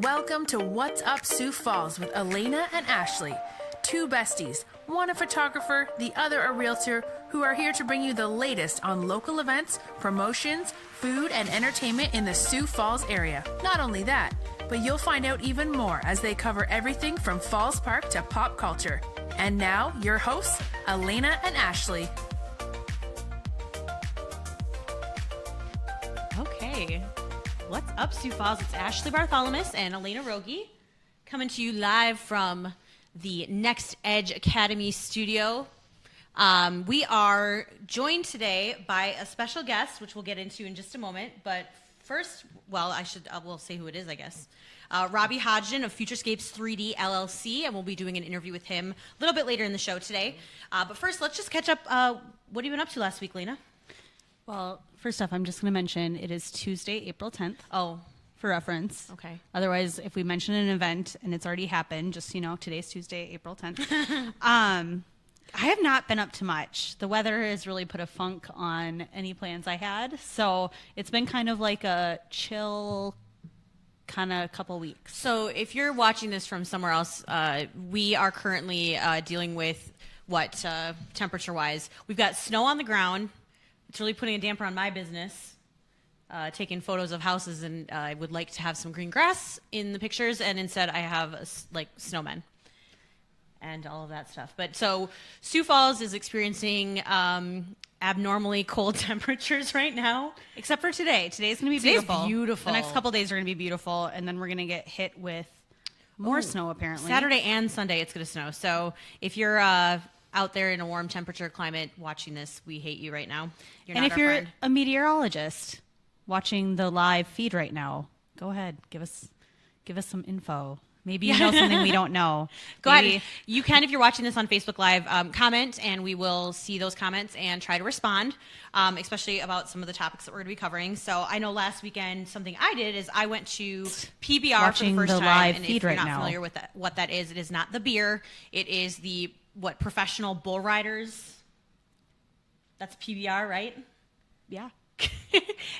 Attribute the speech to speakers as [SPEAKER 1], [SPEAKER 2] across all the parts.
[SPEAKER 1] Welcome to What's Up Sioux Falls with Allana and Ashley, two besties, one a photographer, the other a realtor, who are here to bring you the latest on local events, promotions, food, and entertainment in the Sioux Falls area. Not only that, but you'll find out even more as they cover everything from Falls Park to pop culture. And now, your hosts, Allana and Ashley.
[SPEAKER 2] Okay. What's up, Sioux Falls? It's Ashley Bartholomew and Allana Rogi coming to you live from the Next Edge Academy studio. We are joined today by a special guest, which we'll get into in just a moment. But first, well, we'll say who it is, I guess. Robby Hodgdon of FutureScape's 3D LLC, and we'll be doing an interview with him a little bit later in the show today. But first, let's just catch up. What have you been up to last week, Lena?
[SPEAKER 3] Well, first off, I'm just going to mention it is Tuesday, April 10th.
[SPEAKER 2] Oh.
[SPEAKER 3] For reference.
[SPEAKER 2] Okay.
[SPEAKER 3] Otherwise, if we mention an event and it's already happened, just, today's Tuesday, April 10th. I have not been up to much. The weather has really put a funk on any plans I had. So it's been kind of like a chill kind of couple weeks.
[SPEAKER 2] So if you're watching this from somewhere else, we are currently dealing with temperature-wise? We've got snow on the ground. It's really putting a damper on my business, taking photos of houses, and I would like to have some green grass in the pictures, and instead I have snowmen and all of that stuff. But so Sioux Falls is experiencing abnormally cold temperatures right now.
[SPEAKER 3] Except for today. Today's going to be beautiful.
[SPEAKER 2] Beautiful.
[SPEAKER 3] The next couple days are going to be beautiful, and then we're going to get hit with more snow, apparently.
[SPEAKER 2] Saturday and Sunday it's going to snow. So if you're out there in a warm temperature climate watching this, we hate you right now.
[SPEAKER 3] And if you're a meteorologist watching the live feed right now, go ahead, give us some info. Maybe you know something we don't know.
[SPEAKER 2] Go ahead. You can, if you're watching this on Facebook Live, comment, and we will see those comments and try to respond, especially about some of the topics that we're going to be covering. So I know last weekend something I did is I went to PBR
[SPEAKER 3] watching
[SPEAKER 2] for the first
[SPEAKER 3] the
[SPEAKER 2] time.
[SPEAKER 3] live
[SPEAKER 2] And
[SPEAKER 3] feed
[SPEAKER 2] if you're
[SPEAKER 3] right
[SPEAKER 2] not
[SPEAKER 3] now.
[SPEAKER 2] familiar with what that is, it is not the beer. It is the professional bull riders. That's PBR, right?
[SPEAKER 3] Yeah.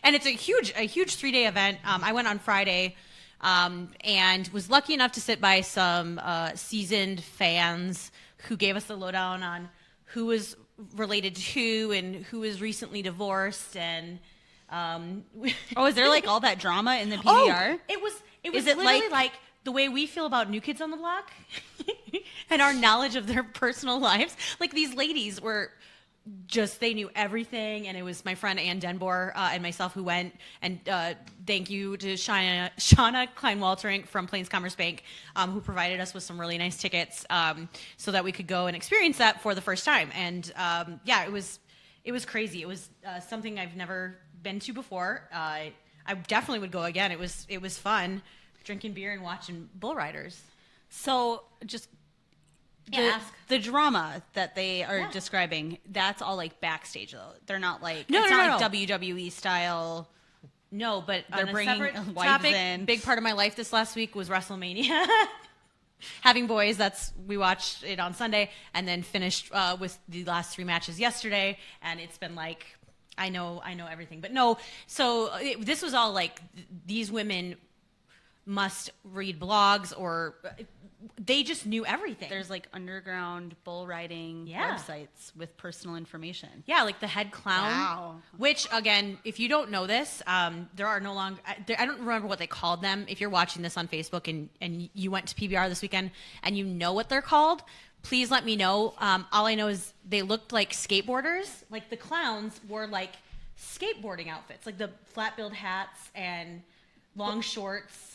[SPEAKER 2] And it's a huge 3-day event. I went on Friday and was lucky enough to sit by some seasoned fans who gave us the lowdown on who was related to who and who was recently divorced. And
[SPEAKER 3] is there like all that drama in the PBR?
[SPEAKER 2] Oh, it was literally like the way we feel about New Kids on the Block and our knowledge of their personal lives. Like, these ladies were just, they knew everything. And it was my friend Ann Denbor and myself who went. And thank you to Shauna Klein-Walterink from Plains Commerce Bank, who provided us with some really nice tickets so that we could go and experience that for the first time. And it was crazy. It was something I've never been to before. I definitely would go again. It was fun. Drinking beer and watching bull riders.
[SPEAKER 3] So just the drama that they are describing, that's all like backstage though. They're not like not like WWE style.
[SPEAKER 2] No, but
[SPEAKER 3] they're bringing wives
[SPEAKER 2] topic,
[SPEAKER 3] in.
[SPEAKER 2] Big part of my life this last week was WrestleMania. Having boys, we watched it on Sunday and then finished with the last 3 matches yesterday, and it's been like I know everything. But no, so this was all like these women must read blogs, or they just knew everything.
[SPEAKER 3] There's like underground bull riding websites with personal information.
[SPEAKER 2] Yeah, like the head clown.
[SPEAKER 3] Wow.
[SPEAKER 2] Which, again, if you don't know this, there are no longer, I don't remember what they called them. If you're watching this on Facebook and you went to PBR this weekend and you know what they're called, please let me know. All I know is they looked like skateboarders. Like, the clowns wore like skateboarding outfits, like the flat-billed hats and long shorts.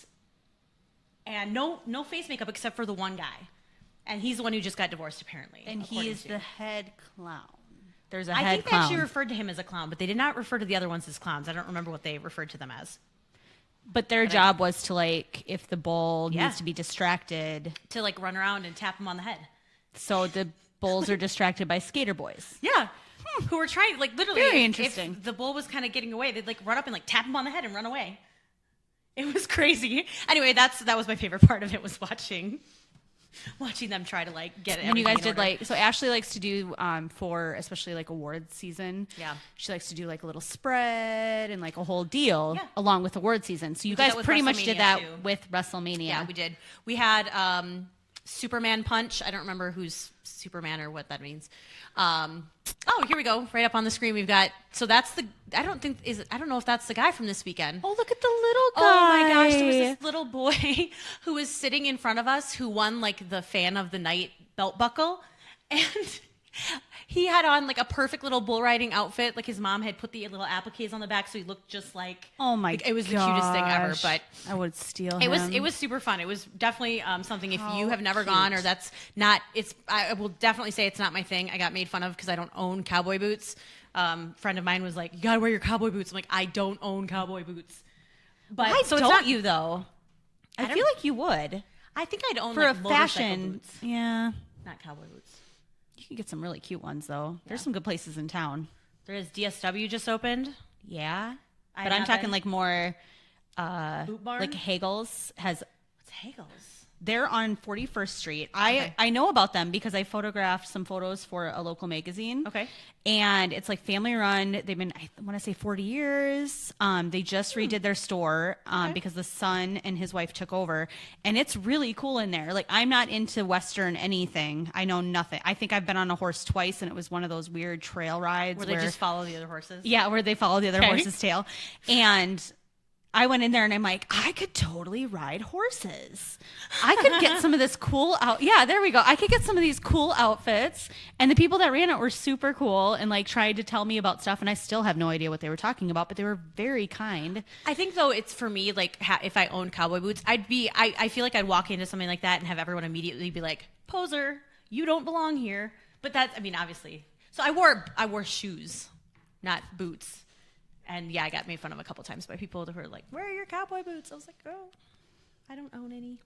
[SPEAKER 2] And no face makeup except for the one guy. And he's the one who just got divorced, apparently.
[SPEAKER 3] And he is the head clown. There's a head clown.
[SPEAKER 2] I think they actually referred to him as a clown, but they did not refer to the other ones as clowns. I don't remember what they referred to them as.
[SPEAKER 3] But their job was to, like, if the bull needs to be distracted.
[SPEAKER 2] To, like, run around and tap him on the head.
[SPEAKER 3] So the bulls are distracted by skater boys.
[SPEAKER 2] Yeah. Who were trying, like, literally.
[SPEAKER 3] Very interesting.
[SPEAKER 2] If the bull was kind of getting away, they'd, like, run up and, like, tap him on the head and run away. It was crazy. Anyway, that was my favorite part of it, was watching watching them try to like get it.
[SPEAKER 3] And you guys did like, so Ashley likes to do for especially like awards season.
[SPEAKER 2] Yeah.
[SPEAKER 3] She likes to do like a little spread and like a whole deal along with award season. So you guys pretty much did that with WrestleMania.
[SPEAKER 2] Yeah, we did. We had Superman Punch. I don't remember who's Superman or what that means. Oh, here we go. Right up on the screen, we've got. So that's the. I don't know if that's the guy from this weekend.
[SPEAKER 3] Oh, look at the little guy.
[SPEAKER 2] Oh my gosh, there was this little boy who was sitting in front of us who won like the Fan of the Night belt buckle, and he had on like a perfect little bull riding outfit. Like his mom had put the little appliques on the back, so he looked just like.
[SPEAKER 3] Oh my!
[SPEAKER 2] Like, it was the cutest thing ever. But
[SPEAKER 3] I would steal him.
[SPEAKER 2] It was super fun. It was definitely something. If you have never gone or that's not, I will definitely say it's not my thing. I got made fun of because I don't own cowboy boots. Friend of mine was like, "You gotta wear your cowboy boots." I'm like, "I don't own cowboy boots." But
[SPEAKER 3] why
[SPEAKER 2] so
[SPEAKER 3] don't
[SPEAKER 2] it's not
[SPEAKER 3] you though? I feel like you would
[SPEAKER 2] I think I'd own
[SPEAKER 3] for
[SPEAKER 2] like
[SPEAKER 3] a
[SPEAKER 2] motorcycle
[SPEAKER 3] fashion.
[SPEAKER 2] boots,
[SPEAKER 3] Yeah,
[SPEAKER 2] not cowboy boots.
[SPEAKER 3] you can get some really cute ones though. There's some good places in town.
[SPEAKER 2] There is DSW just opened.
[SPEAKER 3] Yeah,
[SPEAKER 2] I
[SPEAKER 3] but I'm talking
[SPEAKER 2] haven't.
[SPEAKER 3] like more.
[SPEAKER 2] Boot Barn?
[SPEAKER 3] Like Hagel's has.
[SPEAKER 2] What's Hagel's?
[SPEAKER 3] They're on 41st Street.
[SPEAKER 2] Okay.
[SPEAKER 3] I know about them because I photographed some photos for a local magazine.
[SPEAKER 2] Okay.
[SPEAKER 3] And it's like family run. They've been, I want to say 40 years. They just redid their store because the son and his wife took over. And it's really cool in there. Like, I'm not into Western anything. I know nothing. I think I've been on a horse twice, and it was one of those weird trail rides.
[SPEAKER 2] Where they just follow the other horses?
[SPEAKER 3] Yeah, where they follow the other horse's tail. And I went in there and I'm like, I could totally ride horses. I could get some of this cool Yeah, there we go. I could get some of these cool outfits. And the people that ran it were super cool and like tried to tell me about stuff. And I still have no idea what they were talking about, but they were very kind.
[SPEAKER 2] I think though it's for me, like if I owned cowboy boots, I feel like I'd walk into something like that and have everyone immediately be like, poser, you don't belong here. But that's, I mean, obviously. So I wore shoes, not boots. And yeah, I got made fun of a couple times by people who were like, "Where are your cowboy boots?" I was like, "Oh, I don't own any.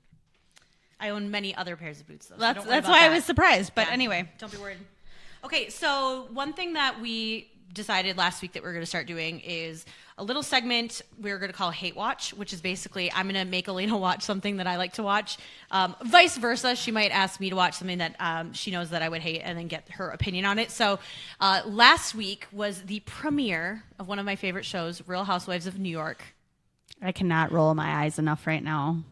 [SPEAKER 2] I own many other pairs of boots, though."
[SPEAKER 3] That's why I was surprised. But anyway,
[SPEAKER 2] don't be worried. Okay, so one thing that we decided last week that we're going to start doing is a little segment we're going to call Hate Watch, which is basically I'm going to make Allana watch something that I like to watch. Vice versa, she might ask me to watch something that she knows that I would hate and then get her opinion on it. So last week was the premiere of one of my favorite shows, Real Housewives of New York.
[SPEAKER 3] I cannot roll my eyes enough right now.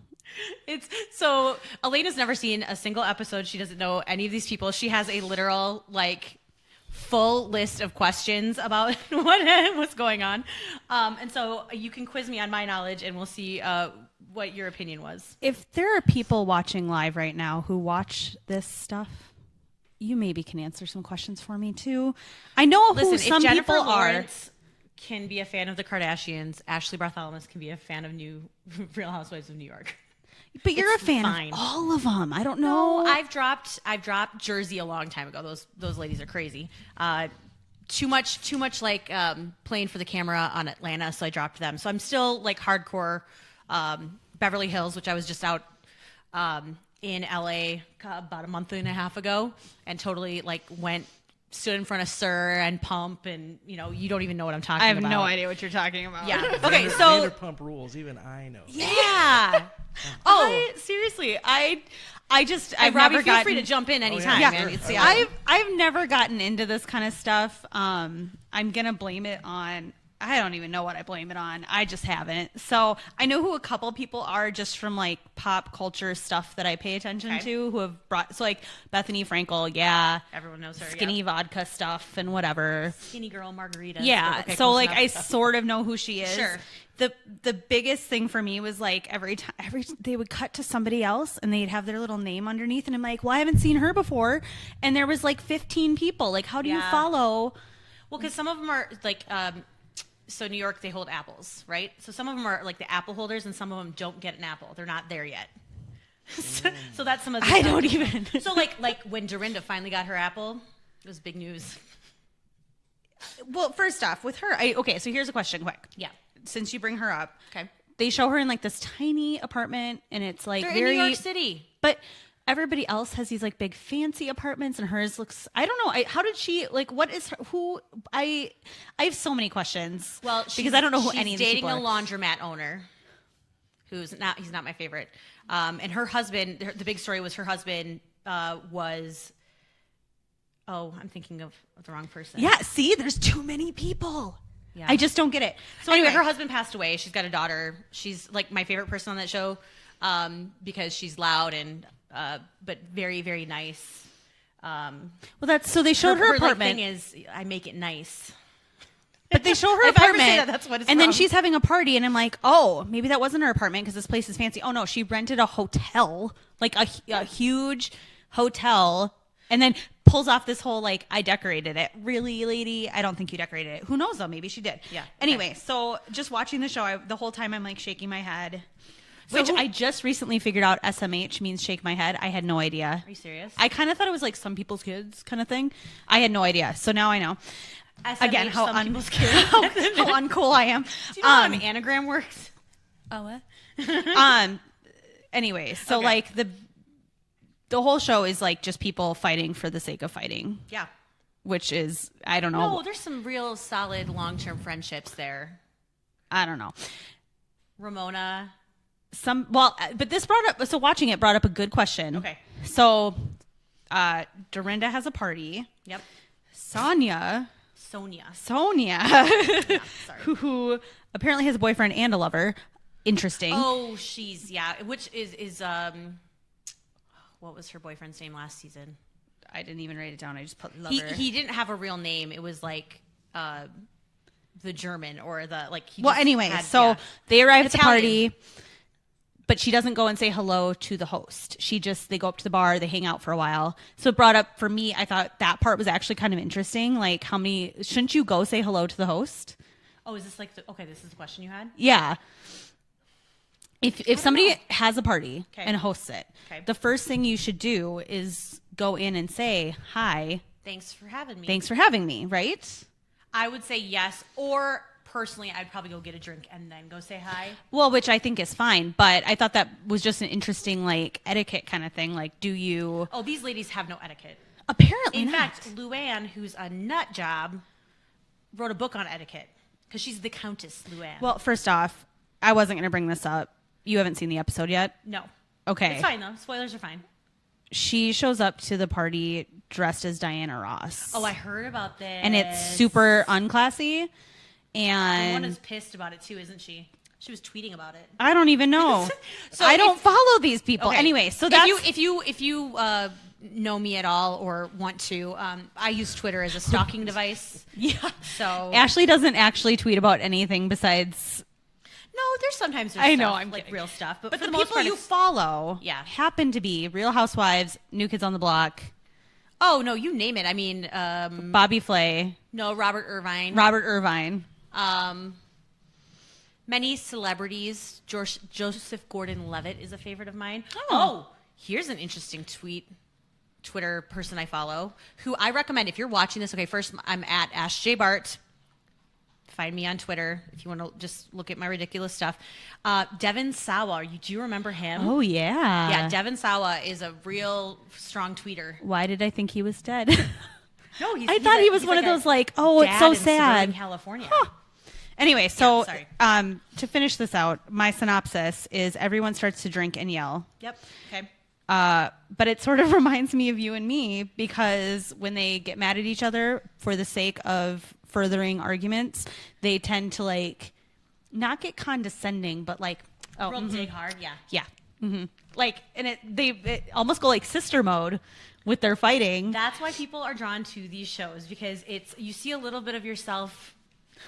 [SPEAKER 2] It's so Elena's never seen a single episode. She doesn't know any of these people. She has a literal like full list of questions about what's going on. And so you can quiz me on my knowledge and we'll see what your opinion was.
[SPEAKER 3] If there are people watching live right now who watch this stuff, you maybe can answer some questions for me too. I know who some
[SPEAKER 2] Jennifer
[SPEAKER 3] people
[SPEAKER 2] Lawrence can be a fan of the Kardashians, Ashley Bartholomew can be a fan of Real Housewives of New York.
[SPEAKER 3] But you're
[SPEAKER 2] It's
[SPEAKER 3] a fan
[SPEAKER 2] fine.
[SPEAKER 3] of all of them. I don't know.
[SPEAKER 2] No, I've dropped Jersey a long time ago. Those ladies are crazy. Too much like playing for the camera on Atlanta, so I dropped them. So I'm still like hardcore Beverly Hills, which I was just out in LA about a month and a half ago, and totally like stood in front of Sir and Pump, and you don't even know what I'm talking about.
[SPEAKER 3] I have no idea what you're talking about.
[SPEAKER 2] Yeah. Okay, so
[SPEAKER 4] Vanderpump Rules, even I know.
[SPEAKER 2] yeah.
[SPEAKER 3] Seriously, I've
[SPEAKER 2] Robbie,
[SPEAKER 3] never
[SPEAKER 2] feel
[SPEAKER 3] gotten,
[SPEAKER 2] free to jump in anytime.
[SPEAKER 3] Yeah,
[SPEAKER 2] Man. It's,
[SPEAKER 3] I've never gotten into this kind of stuff. I'm gonna blame it on. I don't even know what I blame it on. I just haven't. So I know who a couple people are just from like pop culture stuff that I pay attention to who have brought. So like Bethany Frankel, yeah,
[SPEAKER 2] everyone knows her.
[SPEAKER 3] skinny vodka stuff and whatever.
[SPEAKER 2] Skinny girl margarita.
[SPEAKER 3] Yeah.
[SPEAKER 2] Okay,
[SPEAKER 3] so like
[SPEAKER 2] enough.
[SPEAKER 3] I sort of know who she is.
[SPEAKER 2] Sure.
[SPEAKER 3] The biggest thing for me was like every they would cut to somebody else and they'd have their little name underneath and I'm like, well, I haven't seen her before, and there was like 15 people. Like, how do you follow?
[SPEAKER 2] Well, because some of them are like. So New York, they hold apples, right? So some of them are like the apple holders, and some of them don't get an apple. They're not there yet. So that's some of the
[SPEAKER 3] I don't even.
[SPEAKER 2] So like when Dorinda finally got her apple, it was big news.
[SPEAKER 3] Well, first off, with her, okay. So here's a question, quick.
[SPEAKER 2] Yeah.
[SPEAKER 3] Since you bring her up,
[SPEAKER 2] Okay.
[SPEAKER 3] they show her in like this tiny apartment, and it's like
[SPEAKER 2] They're
[SPEAKER 3] very
[SPEAKER 2] in New York City.
[SPEAKER 3] But everybody else has these like big fancy apartments, and hers looks. I don't know. How did she like? What is her? Who? I have so many questions.
[SPEAKER 2] Well,
[SPEAKER 3] because I don't know who
[SPEAKER 2] she's
[SPEAKER 3] any of these
[SPEAKER 2] dating
[SPEAKER 3] people
[SPEAKER 2] a
[SPEAKER 3] are.
[SPEAKER 2] laundromat owner, who's not. He's not my favorite. And her husband, the big story was her husband was. Oh, I'm thinking of the wrong person.
[SPEAKER 3] Yeah, see, there's too many people.
[SPEAKER 2] Yeah.
[SPEAKER 3] I just don't get it.
[SPEAKER 2] So anyway, her husband passed away. She's got a daughter. She's like my favorite person on that show because she's loud and but very, very nice.
[SPEAKER 3] Well, that's so they showed her apartment.
[SPEAKER 2] Like, thing is, I make it nice.
[SPEAKER 3] But they show her
[SPEAKER 2] If I ever
[SPEAKER 3] apartment,
[SPEAKER 2] say that, that's what it's
[SPEAKER 3] and then
[SPEAKER 2] from.
[SPEAKER 3] she's having a party, and I'm like, oh, maybe that wasn't her apartment because this place is fancy. Oh no, she rented a hotel, like a huge hotel, and then pulls off this whole like, I decorated it. Really, lady? I don't think you decorated it. Who knows though? Maybe she did.
[SPEAKER 2] Yeah. Okay.
[SPEAKER 3] Anyway, so just watching the show, the whole time I'm like shaking my head. Which I just recently figured out SMH means shake my head. I had no idea.
[SPEAKER 2] Are you serious?
[SPEAKER 3] I kind of thought it was like some people's kids kind of thing. I had no idea. So now I know.
[SPEAKER 2] SMH,
[SPEAKER 3] Again, how
[SPEAKER 2] people's kids.
[SPEAKER 3] how uncool I am.
[SPEAKER 2] Do you know how an anagram works?
[SPEAKER 3] Oh, what? Anyway, so
[SPEAKER 2] Okay.
[SPEAKER 3] like the whole show is like just people fighting for the sake of fighting.
[SPEAKER 2] Yeah.
[SPEAKER 3] Which is, I don't know.
[SPEAKER 2] No, there's some real solid long-term friendships there.
[SPEAKER 3] I don't know.
[SPEAKER 2] Ramona.
[SPEAKER 3] But this brought up, so watching it brought up a good question.
[SPEAKER 2] Okay.
[SPEAKER 3] So, Dorinda has a party.
[SPEAKER 2] Yep.
[SPEAKER 3] Sonia,
[SPEAKER 2] Sonia.
[SPEAKER 3] sorry.
[SPEAKER 2] Sorry.
[SPEAKER 3] who apparently has a boyfriend and a lover. Interesting.
[SPEAKER 2] Oh, which is what was her boyfriend's name last season?
[SPEAKER 3] I didn't even write it down. I just put lover.
[SPEAKER 2] He didn't have a real name. It was like the German or the like.
[SPEAKER 3] Anyway, they arrive at the party, but she doesn't go and say hello to the host. They go up to the bar, they hang out for a while. So it brought up for me, I thought that part was actually kind of interesting. Like, shouldn't you go say hello to the host?
[SPEAKER 2] Oh, is this like this is the question you had?
[SPEAKER 3] Yeah. If somebody has a party and hosts it, the first thing you should do is go in and say, hi.
[SPEAKER 2] Thanks for having me.
[SPEAKER 3] Thanks for having me, right?
[SPEAKER 2] I would say yes, or personally, I'd probably go get a drink and then go say hi.
[SPEAKER 3] Well, which I think is fine, but I thought that was just an interesting, like, etiquette kind of thing. Like, do you...
[SPEAKER 2] Oh, these ladies have no etiquette.
[SPEAKER 3] Apparently
[SPEAKER 2] In
[SPEAKER 3] not.
[SPEAKER 2] fact, Luann, who's a nut job, wrote a book on etiquette because she's the Countess Luann.
[SPEAKER 3] Well, first off, I wasn't going to bring this up. You haven't seen the episode yet?
[SPEAKER 2] No.
[SPEAKER 3] Okay.
[SPEAKER 2] It's fine, though. Spoilers are fine.
[SPEAKER 3] She shows up to the party dressed as Diana Ross.
[SPEAKER 2] Oh, I heard about this.
[SPEAKER 3] And it's super unclassy. And
[SPEAKER 2] Someone is pissed about it, too, isn't she? She was tweeting about it.
[SPEAKER 3] I don't even know.
[SPEAKER 2] So
[SPEAKER 3] I don't follow these people.
[SPEAKER 2] Okay.
[SPEAKER 3] Anyway, so that's...
[SPEAKER 2] If you know me at all or want to, I use Twitter as a stalking device.
[SPEAKER 3] Yeah.
[SPEAKER 2] So
[SPEAKER 3] Ashley doesn't actually tweet about anything besides...
[SPEAKER 2] No, there's
[SPEAKER 3] I know,
[SPEAKER 2] stuff,
[SPEAKER 3] I'm
[SPEAKER 2] like
[SPEAKER 3] kidding.
[SPEAKER 2] real stuff, but
[SPEAKER 3] But
[SPEAKER 2] for
[SPEAKER 3] the
[SPEAKER 2] the most
[SPEAKER 3] people
[SPEAKER 2] part,
[SPEAKER 3] you
[SPEAKER 2] it's-
[SPEAKER 3] follow
[SPEAKER 2] happen
[SPEAKER 3] to be Real Housewives, New Kids on the Block,
[SPEAKER 2] Oh no, you name it. I mean,
[SPEAKER 3] Bobby Flay,
[SPEAKER 2] no, Robert Irvine.
[SPEAKER 3] Robert Irvine.
[SPEAKER 2] Many celebrities. Joseph Gordon-Levitt is a favorite of mine.
[SPEAKER 3] Oh.
[SPEAKER 2] Here's an interesting Twitter person I follow, who I recommend if you're watching this. Okay, first I'm at Ash J Bart. Find me on Twitter if you want to just look at my ridiculous stuff. Devin Sawa, do you remember him?
[SPEAKER 3] Oh, yeah.
[SPEAKER 2] Yeah, Devin Sawa is a real strong tweeter.
[SPEAKER 3] Why did I think he was dead?
[SPEAKER 2] No,
[SPEAKER 3] I thought he was one of those like, oh, it's so sad.
[SPEAKER 2] In California.
[SPEAKER 3] Huh. Anyway, so
[SPEAKER 2] Yeah,
[SPEAKER 3] to finish this out, my synopsis is everyone starts to drink and yell.
[SPEAKER 2] Yep. Okay.
[SPEAKER 3] But it sort of reminds me of you and me because when they get mad at each other for the sake of furthering arguments, they tend to like not get condescending, but like
[SPEAKER 2] Dig hard. Yeah.
[SPEAKER 3] yeah, like, and they almost go like sister mode with their fighting.
[SPEAKER 2] That's why people are drawn to these shows because you see a little bit of yourself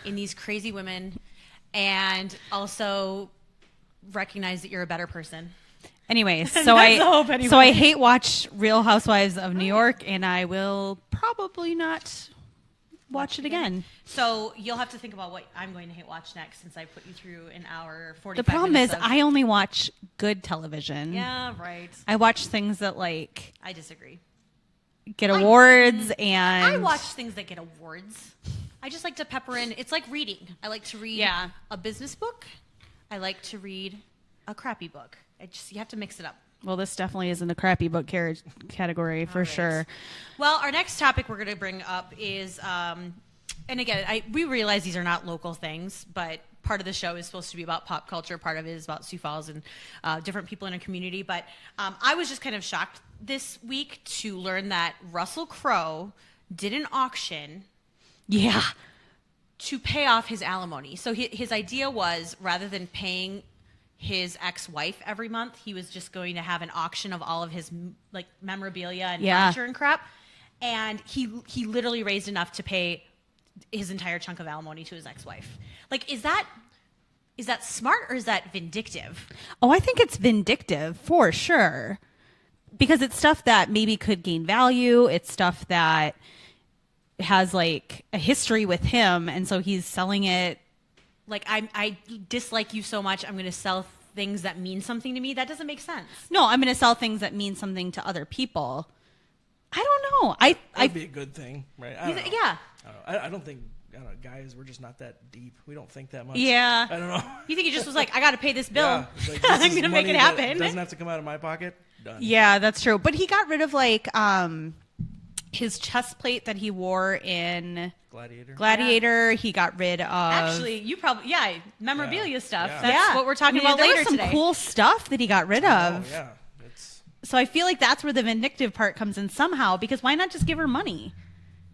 [SPEAKER 2] in these crazy women, and also recognize that you're a better person.
[SPEAKER 3] Anyway, so
[SPEAKER 2] That's the hope anyway.
[SPEAKER 3] so I hate watch Real Housewives of New York, and I will probably not watch it again.
[SPEAKER 2] So you'll have to think about what I'm going to hate watch next, since I put you through an hour 45
[SPEAKER 3] The problem is
[SPEAKER 2] minutes of-
[SPEAKER 3] I only watch good television.
[SPEAKER 2] Yeah, right.
[SPEAKER 3] I watch things that like
[SPEAKER 2] I disagree.
[SPEAKER 3] get awards and
[SPEAKER 2] I watch things that get awards. I just like to pepper in. It's like reading. I like to read a business book. I like to read a crappy book. You have to mix it up.
[SPEAKER 3] Well, this definitely isn't a crappy book category for sure.
[SPEAKER 2] Well, our next topic we're going to bring up is, and again, we realize these are not local things, but part of the show is supposed to be about pop culture. Part of it is about Sioux Falls and different people in a community. But I was just kind of shocked this week to learn that Russell Crowe did an auction.
[SPEAKER 3] Yeah.
[SPEAKER 2] To pay off his alimony. So his idea was, rather than paying his ex-wife every month, he was just going to have an auction of all of his like memorabilia and furniture and crap. And he literally raised enough to pay his entire chunk of alimony to his ex-wife. Like, is that smart or is that vindictive?
[SPEAKER 3] Oh, I think it's vindictive for sure. Because it's stuff that maybe could gain value. It's stuff that has like a history with him, and so he's selling it.
[SPEAKER 2] Like, I dislike you so much, I'm going to sell things that mean something to me. That doesn't make sense.
[SPEAKER 3] No, I'm going to sell things that mean something to other people. I don't know.
[SPEAKER 4] That'd be a good thing, right? I don't know.
[SPEAKER 2] Yeah.
[SPEAKER 4] I don't think, guys, we're just not that deep. We don't think that much.
[SPEAKER 3] Yeah.
[SPEAKER 4] I don't know.
[SPEAKER 2] You think he just was like, I got to pay this bill.
[SPEAKER 4] Yeah, it's like,
[SPEAKER 2] I'm going to make it happen.
[SPEAKER 4] It doesn't have to come out of my pocket. Done.
[SPEAKER 3] Yeah, that's true. But he got rid of like his chest plate that he wore in Gladiator. He got rid of.
[SPEAKER 2] Actually, you probably memorabilia stuff.
[SPEAKER 4] Yeah.
[SPEAKER 2] That's what we're talking about
[SPEAKER 3] there
[SPEAKER 2] later
[SPEAKER 3] was some
[SPEAKER 2] today.
[SPEAKER 3] cool stuff that he got rid of.
[SPEAKER 4] Oh, yeah.
[SPEAKER 3] So I feel like that's where the vindictive part comes in somehow, because why not just give her money?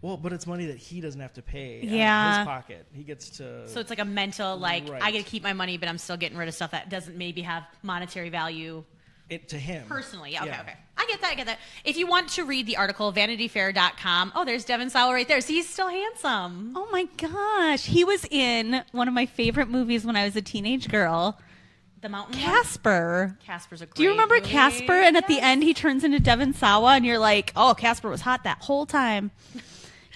[SPEAKER 4] Well, but it's money that he doesn't have to pay out of his pocket. He gets to.
[SPEAKER 2] So it's like a mental, like,
[SPEAKER 4] Right.
[SPEAKER 2] I get to keep my money, but I'm still getting rid of stuff that doesn't maybe have monetary value.
[SPEAKER 4] To him.
[SPEAKER 2] Personally, okay. I get that. If you want to read the article, vanityfair.com. Oh, there's Devin Sawa right there. See, he's still handsome.
[SPEAKER 3] Oh my gosh. He was in one of my favorite movies when I was a teenage girl.
[SPEAKER 2] The Mountain
[SPEAKER 3] Casper.
[SPEAKER 2] one? Casper's a great
[SPEAKER 3] Do you remember
[SPEAKER 2] movie.
[SPEAKER 3] Casper? And at the end, he turns into Devin Sawa, and you're like, oh, Casper was hot that whole time. Do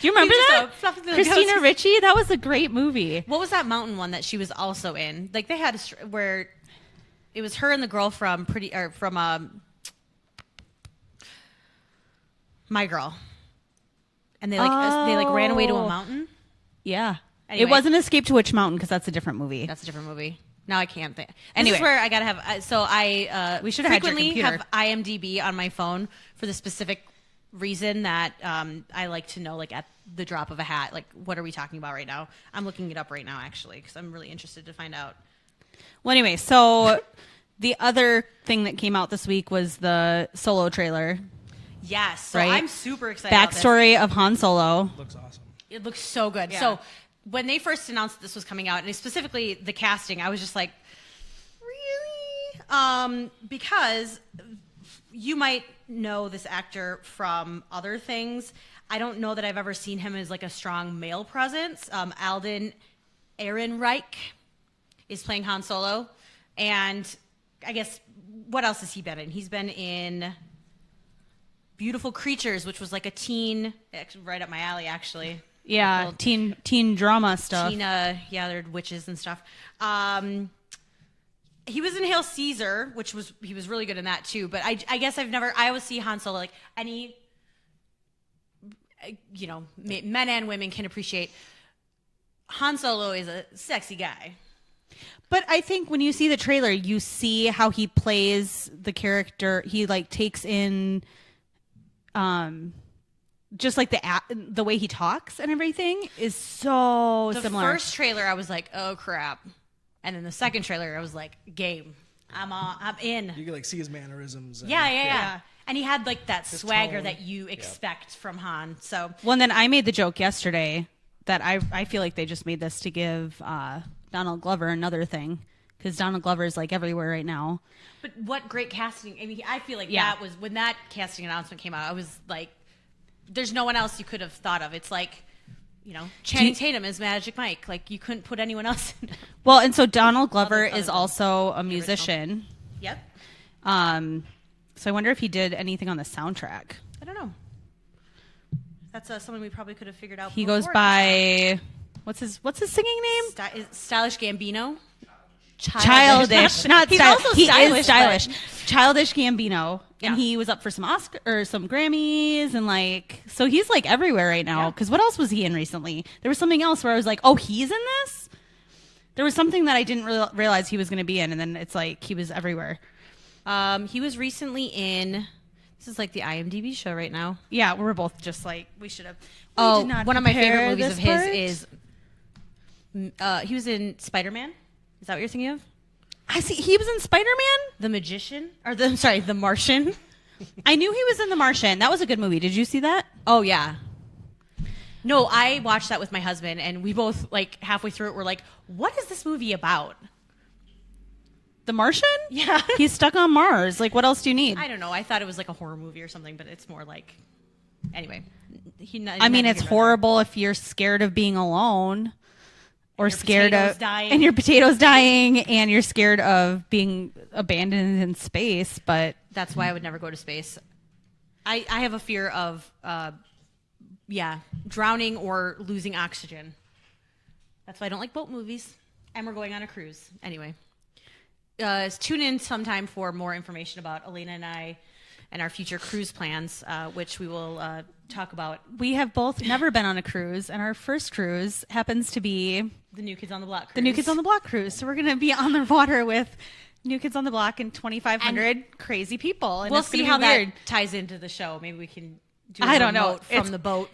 [SPEAKER 3] you remember that? Christina Ricci? That was a great movie.
[SPEAKER 2] What was that mountain one that she was also in? Like, they had where it was her and the girl from My Girl, and they ran away to a mountain.
[SPEAKER 3] Yeah.
[SPEAKER 2] Anyway.
[SPEAKER 3] It wasn't Escape to Witch Mountain, because that's a different movie.
[SPEAKER 2] That's a different movie. Now I can't think.
[SPEAKER 3] Anyway.
[SPEAKER 2] This is where I gotta have. So I
[SPEAKER 3] we should have
[SPEAKER 2] frequently
[SPEAKER 3] had your
[SPEAKER 2] have IMDb on my phone for the specific reason that I like to know, like, at the drop of a hat, like, what are we talking about right now? I'm looking it up right now, actually, because I'm really interested to find out.
[SPEAKER 3] Well, anyway, so the other thing that came out this week was the Solo trailer.
[SPEAKER 2] Yes, so
[SPEAKER 3] right?
[SPEAKER 2] I'm super excited. About
[SPEAKER 3] Backstory of Han Solo.
[SPEAKER 4] Looks awesome.
[SPEAKER 2] It looks so good.
[SPEAKER 3] Yeah.
[SPEAKER 2] So when they first announced that this was coming out, and specifically the casting, I was just like, really? Because you might know this actor from other things. I don't know that I've ever seen him as like a strong male presence. Alden Ehrenreich is playing Han Solo. And I guess, what else has he been in? He's been in Beautiful Creatures, which was like a teen, right up my alley, actually.
[SPEAKER 3] Yeah, teen drama stuff.
[SPEAKER 2] They're witches and stuff. He was in Hail Caesar, he was really good in that too. But I guess I always see Han Solo, like, any, men and women can appreciate Han Solo is a sexy guy.
[SPEAKER 3] But I think when you see the trailer, you see how he plays the character. He like takes in, just like the way he talks and everything is so similar.
[SPEAKER 2] The first trailer, I was like, oh crap, and then the second trailer, I was like, game, I'm in.
[SPEAKER 4] You can like see his mannerisms.
[SPEAKER 2] Yeah. And he had like that
[SPEAKER 4] his
[SPEAKER 2] swagger
[SPEAKER 4] tone.
[SPEAKER 2] that you expect from Han. So
[SPEAKER 3] well, and then I made the joke yesterday that I feel like they just made this to give Donald Glover another thing, because Donald Glover is like everywhere right now.
[SPEAKER 2] But what great casting. I mean, I feel like that was, when that casting announcement came out, I was like, there's no one else you could have thought of. It's like, Channing Tatum is Magic Mike. Like, you couldn't put anyone else in.
[SPEAKER 3] Well, and so Donald Glover is also a musician.
[SPEAKER 2] Yep.
[SPEAKER 3] So I wonder if he did anything on the soundtrack.
[SPEAKER 2] I don't know. That's someone we probably could have figured out.
[SPEAKER 3] He goes by, what's his singing name?
[SPEAKER 2] Stylish Gambino.
[SPEAKER 3] Childish, not
[SPEAKER 2] He's
[SPEAKER 3] stylish.
[SPEAKER 2] also
[SPEAKER 3] He
[SPEAKER 2] stylish,
[SPEAKER 3] is stylish.
[SPEAKER 2] but-
[SPEAKER 3] Childish Gambino,
[SPEAKER 2] Yeah.
[SPEAKER 3] and he was up for some Oscar or some Grammys, and like, so he's like everywhere right now. Because what else was he in recently? There was something else where I was like, oh, he's in this. There was something that I didn't realize he was going to be in, and then it's like he was everywhere.
[SPEAKER 2] He was recently in. This is like the IMDb show right now.
[SPEAKER 3] Yeah, we're both just like, we should have.
[SPEAKER 2] One of my favorite movies of his is. He was in Spider-Man. Is that what you're thinking of?
[SPEAKER 3] I see. He was in Spider-Man?
[SPEAKER 2] The Magician? The Martian.
[SPEAKER 3] I knew he was in The Martian. That was a good movie. Did you see that?
[SPEAKER 2] Oh, yeah. No, I watched that with my husband, and we both, like, halfway through it, were like, what is this movie about?
[SPEAKER 3] The Martian?
[SPEAKER 2] Yeah.
[SPEAKER 3] He's stuck on Mars. Like, what else do you need?
[SPEAKER 2] I don't know. I thought it was like a horror movie or something, but it's more like... Anyway.
[SPEAKER 3] It's horrible if you're scared of being alone. Or scared of...
[SPEAKER 2] dying.
[SPEAKER 3] And your potatoes dying, and you're scared of being abandoned in space, but...
[SPEAKER 2] That's why I would never go to space. I have a fear of... drowning or losing oxygen. That's why I don't like boat movies. And we're going on a cruise. Anyway. Tune in sometime for more information about Allana and I and our future cruise plans, which we will talk about.
[SPEAKER 3] We have both never been on a cruise, and our first cruise happens to be...
[SPEAKER 2] The New Kids on the Block cruise.
[SPEAKER 3] The New Kids on the Block cruise. So we're going to be on the water with New Kids on the Block and 2,500 crazy people. And
[SPEAKER 2] we'll see how
[SPEAKER 3] weird.
[SPEAKER 2] that ties into the show. Maybe we can do
[SPEAKER 3] I don't know.
[SPEAKER 2] From the boat.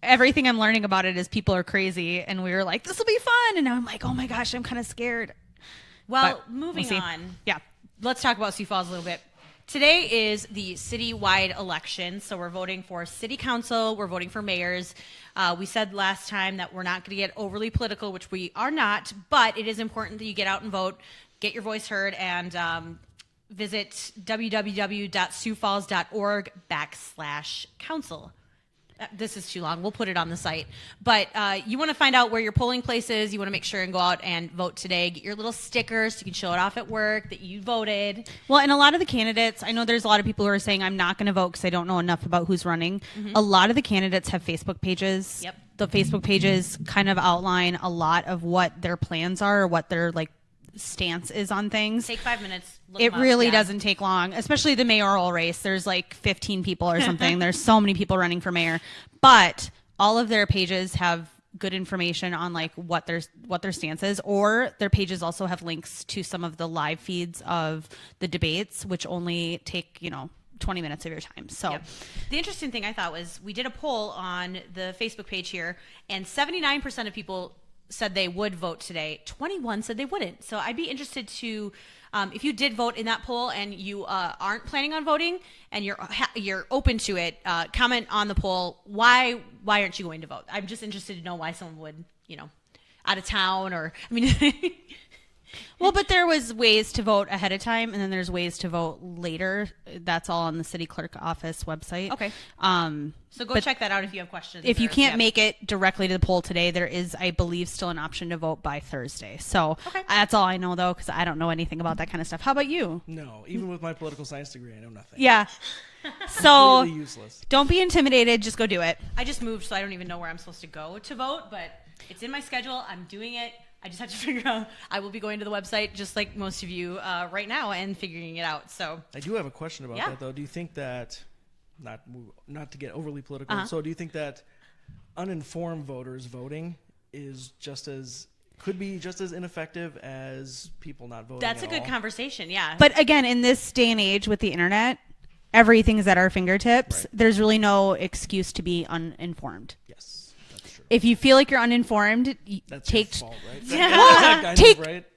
[SPEAKER 3] Everything I'm learning about it is people are crazy, and we were like, this will be fun. And now I'm like, oh my gosh, I'm kind of scared.
[SPEAKER 2] Well, moving on.
[SPEAKER 3] Yeah.
[SPEAKER 2] Let's talk about Sioux Falls a little bit. Today is the citywide election, so we're voting for city council, we're voting for mayors. We said last time that we're not going to get overly political, which we are not, but it is important that you get out and vote, get your voice heard, and visit www.siouxfalls.org/council. This is too long. We'll put it on the site. But you want to find out where your polling place is. You want to make sure and go out and vote today. Get your little stickers so you can show it off at work that you voted.
[SPEAKER 3] Well, and a lot of the candidates, I know there's a lot of people who are saying, I'm not going to vote because I don't know enough about who's running. Mm-hmm. A lot of the candidates have Facebook pages.
[SPEAKER 2] Yep.
[SPEAKER 3] The Facebook pages kind of outline a lot of what their plans are or what their stance is on things.
[SPEAKER 2] Take 5 minutes.
[SPEAKER 3] It really doesn't take long, especially the mayoral race. There's like 15 people or something. There's so many people running for mayor, but all of their pages have good information on like what their stance is, or their pages also have links to some of the live feeds of the debates, which only take 20 minutes of your time. So
[SPEAKER 2] yep. The interesting thing I thought was we did a poll on the Facebook page here, and 79% of people said they would vote today. 21 said they wouldn't. So I'd be interested to, if you did vote in that poll and you aren't planning on voting and you're open to it, comment on the poll. Why aren't you going to vote? I'm just interested to know why someone would, out of town or,
[SPEAKER 3] Well, but there was ways to vote ahead of time, and then there's ways to vote later. That's all on the city clerk office website.
[SPEAKER 2] Okay. So go check that out if you have questions.
[SPEAKER 3] If you can't make it directly to the poll today, there is, I believe, still an option to vote by Thursday. So that's all I know, though, because I don't know anything about that kind of stuff. How about you?
[SPEAKER 4] No, even with my political science degree, I know nothing.
[SPEAKER 3] Yeah. So
[SPEAKER 4] completely useless.
[SPEAKER 3] Don't be intimidated. Just go do it.
[SPEAKER 2] I just moved, so I don't even know where I'm supposed to go to vote, but it's in my schedule. I'm doing it. I just have to figure out. I will be going to the website just like most of you right now and figuring it out. So
[SPEAKER 4] I do have a question about that, though. Do you think that, not to get overly political, so do you think that uninformed voters voting is could be just as ineffective as people not voting?
[SPEAKER 2] That's a good conversation, yeah.
[SPEAKER 3] But again, in this day and age with the internet, everything is at our fingertips. Right. There's really no excuse to be uninformed.
[SPEAKER 4] Yes.
[SPEAKER 3] If you feel like you're uninformed,
[SPEAKER 4] that's your fault, right?
[SPEAKER 3] Yeah.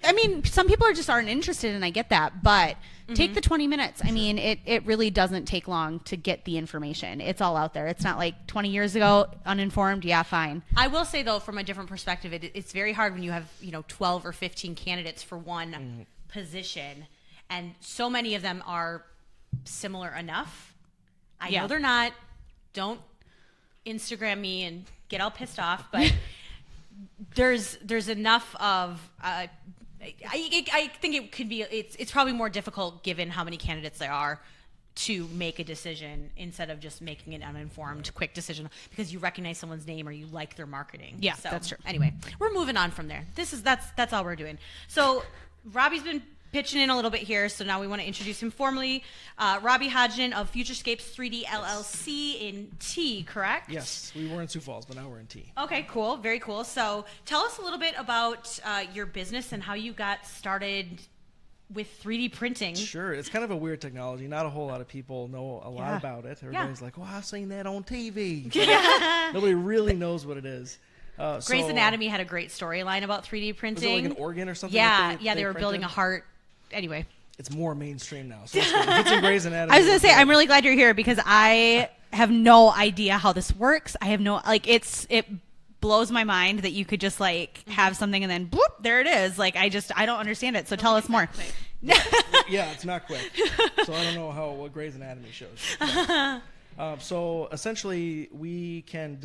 [SPEAKER 3] I mean, some people aren't interested, and I get that, but take the 20 minutes. I mean, it really doesn't take long to get the information. It's all out there. It's not like 20 years ago, uninformed. Yeah, fine.
[SPEAKER 2] I will say, though, from a different perspective, it's very hard when you have 12 or 15 candidates for one position, and so many of them are similar enough. I know they're not. Don't Instagram me and get all pissed off, but there's enough of I think it could be it's probably more difficult given how many candidates there are to make a decision instead of just making an uninformed quick decision because you recognize someone's name or you like their marketing.
[SPEAKER 3] Yeah,
[SPEAKER 2] so,
[SPEAKER 3] that's true.
[SPEAKER 2] Anyway, we're moving on from there. That's all we're doing. So Robby's been pitching in a little bit here, so now we want to introduce him formally. Robby Hodgdon of FutureScape's 3D LLC in T, correct?
[SPEAKER 4] Yes, we were in Sioux Falls, but now we're in T.
[SPEAKER 2] Okay, cool, very cool. So tell us a little bit about your business and how you got started with 3D printing.
[SPEAKER 4] Sure, it's kind of a weird technology. Not a whole lot of people know a lot about it. Everybody's like, "Oh, I've seen that on TV." Nobody really knows what it is.
[SPEAKER 2] Grey's Anatomy had a great storyline about 3D printing.
[SPEAKER 4] Was it like an organ or something?
[SPEAKER 2] Yeah, they were building a heart. Anyway.
[SPEAKER 4] It's more mainstream now. So if it's in Grey's Anatomy.
[SPEAKER 3] I was going to say, I'm really glad you're here because I have no idea how this works. I have no, like, it blows my mind that you could just like have something and then bloop, there it is. Like, I don't understand it. So tell us more.
[SPEAKER 4] Yeah, it's not quick. So I don't know what Grey's Anatomy shows. So essentially, we can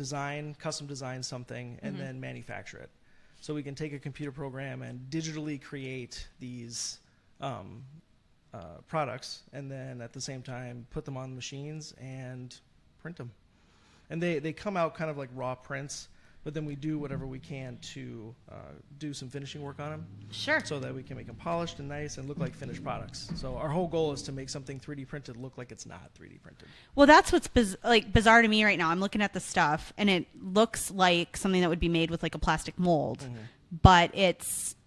[SPEAKER 4] custom design something and then manufacture it. So we can take a computer program and digitally create these products, and then at the same time put them on the machines and print them. And they come out kind of like raw prints, but then we do whatever we can to do some finishing work on them.
[SPEAKER 2] Sure.
[SPEAKER 4] So that we can make them polished and nice and look like finished products. So our whole goal is to make something 3D printed look like it's not 3D printed.
[SPEAKER 3] Well, that's what's bizarre to me right now. I'm looking at the stuff, and it looks like something that would be made with like a plastic mold, but it's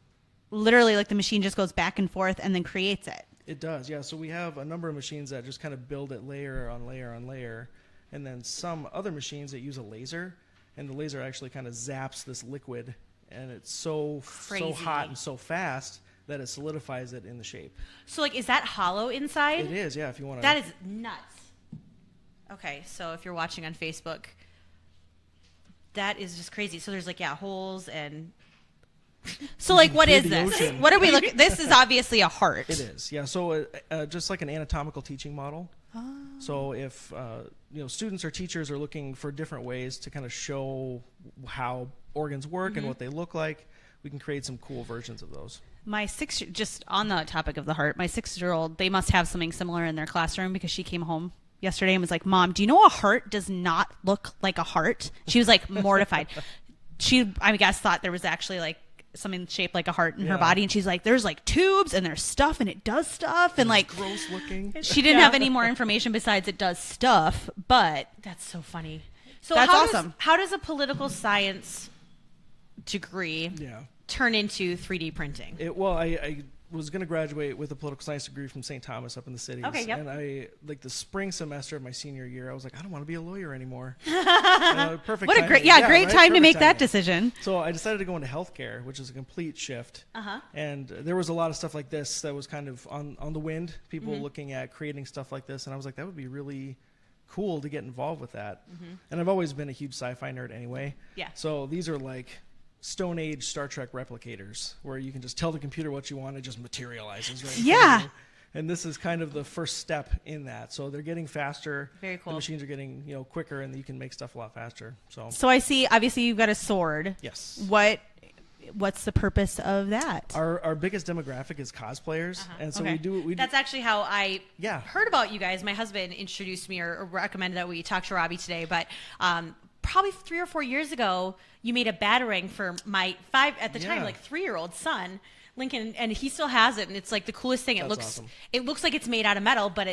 [SPEAKER 3] literally like the machine just goes back and forth and then creates it.
[SPEAKER 4] It does, yeah. So we have a number of machines that just kind of build it layer on layer on layer, and then some other machines that use a laser, and the laser actually kind of zaps this liquid, and it's so hot and so fast that it solidifies it in the shape.
[SPEAKER 2] So, like, is that hollow inside?
[SPEAKER 4] It is, yeah. If you want to.
[SPEAKER 2] That is nuts. Okay, so if you're watching on Facebook, that is just crazy. So there's like holes and.
[SPEAKER 3] So, like, what is this? What are we looking? This is obviously a heart.
[SPEAKER 4] It is, yeah. So, just like an anatomical teaching model. Oh. So, if students or teachers are looking for different ways to kind of show how organs work and what they look like, we can create some cool versions of those.
[SPEAKER 3] Just on the topic of the heart, my 6-year-old, they must have something similar in their classroom because she came home yesterday and was like, "Mom, do you know a heart does not look like a heart?" She was like mortified. She, I guess, thought there was actually like something shaped like a heart in her body, and she's like, there's like tubes and there's stuff and it does stuff, and like
[SPEAKER 4] gross looking.
[SPEAKER 3] She didn't have any more information besides it does stuff, but
[SPEAKER 2] that's so funny. So
[SPEAKER 3] that's awesome.
[SPEAKER 2] How does a political science degree turn into 3D printing?
[SPEAKER 4] I was going to graduate with a political science degree from St. Thomas up in the cities.
[SPEAKER 2] Okay, yep.
[SPEAKER 4] And I, like the spring semester of my senior year, I was like, I don't want to be a lawyer anymore. Perfect.
[SPEAKER 3] What a great, great time to make that decision.
[SPEAKER 4] So I decided to go into healthcare, which is a complete shift. And there was a lot of stuff like this that was kind of on the wind, people looking at creating stuff like this. And I was like, that would be really cool to get involved with that. And I've always been a huge sci-fi nerd anyway.
[SPEAKER 2] Yeah.
[SPEAKER 4] So these are like Stone Age Star Trek replicators where you can just tell the computer what you want, it just materializes right in front of you. And this is kind of the first step in that. So they're getting faster.
[SPEAKER 2] Very cool.
[SPEAKER 4] The machines are getting quicker, and you can make stuff a lot faster.
[SPEAKER 3] So I see, obviously you've got a sword.
[SPEAKER 4] Yes.
[SPEAKER 3] What's the purpose of that?
[SPEAKER 4] Our biggest demographic is cosplayers, and so we do.
[SPEAKER 2] That's actually how I heard about you guys. My husband introduced me or recommended that we talk to Robby today, but probably 3 or 4 years ago, you made a batarang for my 3-year-old son, Lincoln, and he still has it, and it's like the coolest thing.
[SPEAKER 4] That's awesome.
[SPEAKER 2] It looks like it's made out of metal, but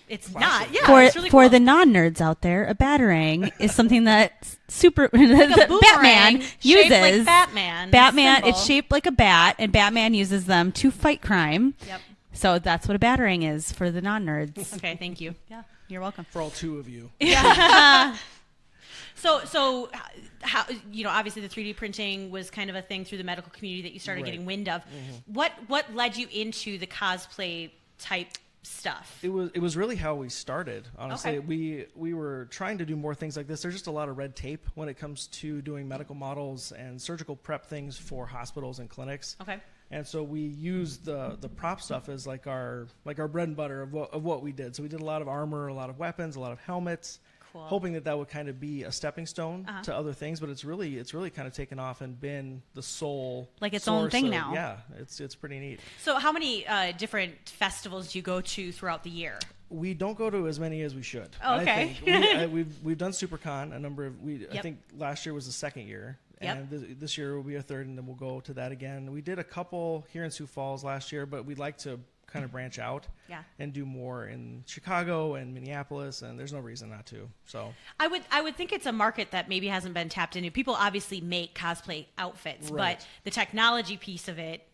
[SPEAKER 2] it's not. Yeah,
[SPEAKER 3] it's really cool. For the non-nerds out there, a batarang is something that Batman uses.
[SPEAKER 2] Like Batman.
[SPEAKER 3] It's shaped like a bat, and Batman uses them to fight crime.
[SPEAKER 2] Yep.
[SPEAKER 3] So that's what a batarang is for the non-nerds.
[SPEAKER 2] Okay, thank you.
[SPEAKER 3] Yeah, you're welcome.
[SPEAKER 4] For all 2 of you.
[SPEAKER 2] Yeah. So how obviously the 3D printing was kind of a thing through the medical community that you started getting wind of. What led you into the cosplay type stuff?
[SPEAKER 4] It was really how we started, honestly.
[SPEAKER 2] Okay.
[SPEAKER 4] We were trying to do more things like this. There's just a lot of red tape when it comes to doing medical models and surgical prep things for hospitals and clinics.
[SPEAKER 2] Okay.
[SPEAKER 4] And so we used the prop stuff as like our bread and butter of what we did. So we did a lot of armor, a lot of weapons, a lot of helmets. Cool. Hoping that would kind of be a stepping stone to other things, but it's really kind of taken off and been the sole
[SPEAKER 3] own thing now.
[SPEAKER 4] Yeah, it's pretty neat.
[SPEAKER 2] So how many different festivals do you go to throughout the year?
[SPEAKER 4] We don't go to as many as we should.
[SPEAKER 2] Oh, okay.
[SPEAKER 4] I think. We've done SuperCon a number of. I think last year was the 2nd year, and this year will be a 3rd, and then we'll go to that again. We did a couple here in Sioux Falls last year, but we'd like to kind of branch out and do more in Chicago and Minneapolis, and there's no reason not to. So I
[SPEAKER 2] would think it's a market that maybe hasn't been tapped into. People obviously make cosplay outfits, but the technology piece of it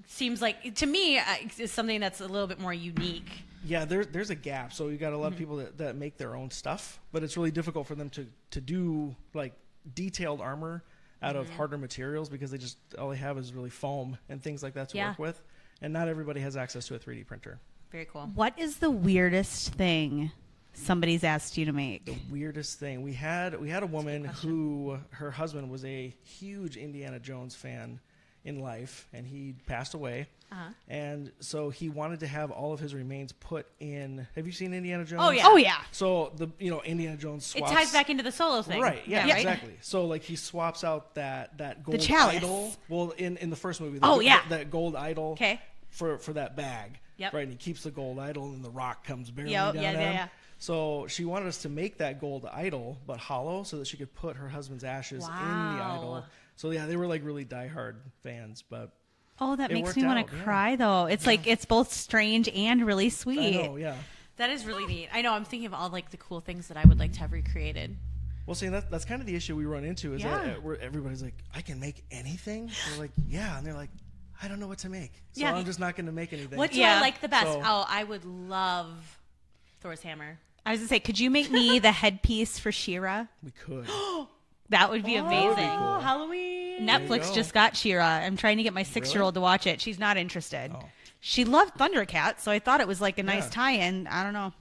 [SPEAKER 2] seems like, to me, is something that's a little bit more unique.
[SPEAKER 4] Yeah, there's a gap. So you got a lot of people that make their own stuff, but it's really difficult for them to do like detailed armor out of harder materials because all they have is really foam and things like that to work with. And not everybody has access to a 3D printer.
[SPEAKER 2] Very cool.
[SPEAKER 3] What is the weirdest thing somebody's asked you to make?
[SPEAKER 4] The weirdest thing. We had a woman who, her husband was a huge Indiana Jones fan in life, and he passed away. And so he wanted to have all of his remains put in. Have you seen Indiana Jones?
[SPEAKER 2] Oh yeah.
[SPEAKER 3] Oh yeah.
[SPEAKER 4] So Indiana Jones swaps.
[SPEAKER 2] It ties back into the Solo thing.
[SPEAKER 4] Right. Yeah.
[SPEAKER 2] Right?
[SPEAKER 4] Exactly. So like he swaps out that gold
[SPEAKER 3] chalice.
[SPEAKER 4] idol. Well, in the first movie. That gold idol.
[SPEAKER 2] Okay.
[SPEAKER 4] For that bag.
[SPEAKER 2] Yep.
[SPEAKER 4] Right. And he keeps the gold idol, and the rock comes barely
[SPEAKER 2] Yep.
[SPEAKER 4] down.
[SPEAKER 2] Yeah.
[SPEAKER 4] So she wanted us to make that gold idol, but hollow, so that she could put her husband's ashes in the idol. So yeah, they were like really diehard fans, but.
[SPEAKER 3] Oh, that
[SPEAKER 4] It
[SPEAKER 3] makes
[SPEAKER 4] worked
[SPEAKER 3] me want
[SPEAKER 4] out,
[SPEAKER 3] to
[SPEAKER 4] yeah.
[SPEAKER 3] cry, though. It's like it's both strange and really sweet.
[SPEAKER 4] I know, yeah.
[SPEAKER 2] That is really neat. I know. I'm thinking of all like the cool things that I would like to have recreated.
[SPEAKER 4] Well, see, that's kind of the issue we run into is that where everybody's like, I can make anything? We're like, yeah. And they're like, I don't know what to make. So I'm just not going to make anything.
[SPEAKER 2] What do I like the best?
[SPEAKER 4] So-
[SPEAKER 2] I would love Thor's hammer.
[SPEAKER 3] I was going to say, could you make me the headpiece for She-Ra?
[SPEAKER 4] We could.
[SPEAKER 3] That would be amazing.
[SPEAKER 4] cool.
[SPEAKER 2] Halloween.
[SPEAKER 3] Netflix
[SPEAKER 4] go.
[SPEAKER 3] just got She-Ra. I'm trying to get my 6-year-old to watch it. She's not interested.
[SPEAKER 4] Oh.
[SPEAKER 3] She loved Thundercats, so I thought it was like a nice
[SPEAKER 4] Yeah.
[SPEAKER 3] tie-in. I don't know.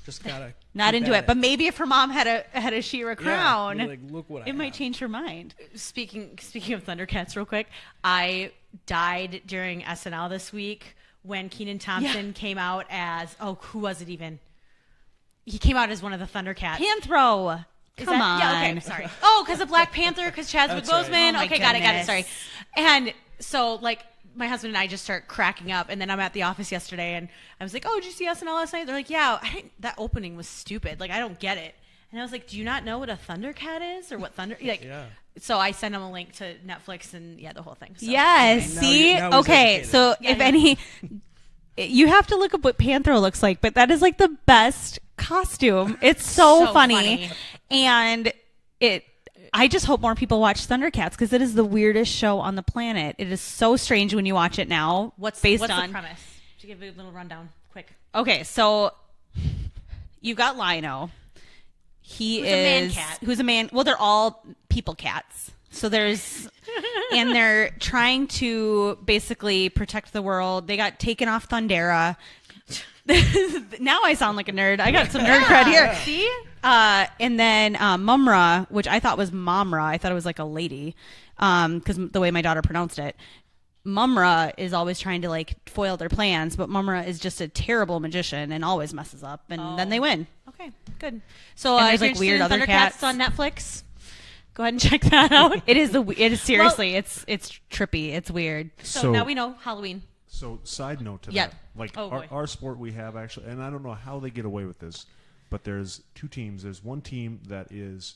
[SPEAKER 4] Just got to.
[SPEAKER 3] Not into it. But maybe if her mom had a She-Ra crown,
[SPEAKER 4] like, look what I
[SPEAKER 3] it might
[SPEAKER 4] have.
[SPEAKER 3] change her mind.
[SPEAKER 2] Speaking of Thundercats, real quick, I died during SNL this week when Kenan Thompson came out as who was it even? He came out as one of the Thundercats.
[SPEAKER 3] Panthro. Come on.
[SPEAKER 2] Yeah, okay, sorry. Oh, because of Black Panther, because Chadwick
[SPEAKER 4] That's right.
[SPEAKER 2] Boseman.
[SPEAKER 3] Oh my
[SPEAKER 2] Okay, got it.
[SPEAKER 3] goodness.
[SPEAKER 2] Sorry. And so, like, my husband and I just start cracking up, and then I'm at the office yesterday, and I was like, "Oh, did you see SNL last night?" They're like, "Yeah." That opening was stupid. Like, I don't get it. And I was like, "Do you not know what a Thundercat is, or what Thunder?" Like,
[SPEAKER 4] Yeah.
[SPEAKER 2] So I sent him a link to Netflix, and the whole thing. So.
[SPEAKER 3] Yes.
[SPEAKER 4] Now
[SPEAKER 3] See?
[SPEAKER 4] he's
[SPEAKER 3] Okay.
[SPEAKER 4] educated.
[SPEAKER 3] So
[SPEAKER 2] Yeah,
[SPEAKER 3] if
[SPEAKER 2] yeah.
[SPEAKER 3] any, you have to look up what Panthro looks like, but that is like the best costume. It's so,
[SPEAKER 2] So
[SPEAKER 3] funny.
[SPEAKER 2] funny.
[SPEAKER 3] And I just hope more people watch Thundercats because it is the weirdest show on the planet. It is so strange when you watch it now.
[SPEAKER 2] What's
[SPEAKER 3] based
[SPEAKER 2] the
[SPEAKER 3] on
[SPEAKER 2] premise? To give a little rundown, quick.
[SPEAKER 3] Okay, so you got Lino. He
[SPEAKER 2] Who's
[SPEAKER 3] is
[SPEAKER 2] a man cat.
[SPEAKER 3] Who's a man? Well, they're all people cats. So there's, and they're trying to basically protect the world. They got taken off Thundera. Now I sound like a nerd. I got some nerd cred here.
[SPEAKER 2] See?
[SPEAKER 3] And then Mumra, which I thought was Momra. I thought it was like a lady, because the way my daughter pronounced it. Mumra is always trying to like foil their plans, but Mumra is just a terrible magician and always messes up, and then they win.
[SPEAKER 2] Okay, good. So
[SPEAKER 3] And there's,
[SPEAKER 2] if you're
[SPEAKER 3] like, weird
[SPEAKER 2] interested in
[SPEAKER 3] other
[SPEAKER 2] Thundercats
[SPEAKER 3] cats.
[SPEAKER 2] on Netflix. Go ahead and check that out.
[SPEAKER 3] It is seriously, it's trippy. It's weird.
[SPEAKER 2] So now we know Halloween.
[SPEAKER 5] So side note to
[SPEAKER 2] Yep.
[SPEAKER 5] that, like
[SPEAKER 2] Oh, boy.
[SPEAKER 5] our sport we have actually, and I don't know how they get away with this, but there's two teams. There's one team that is,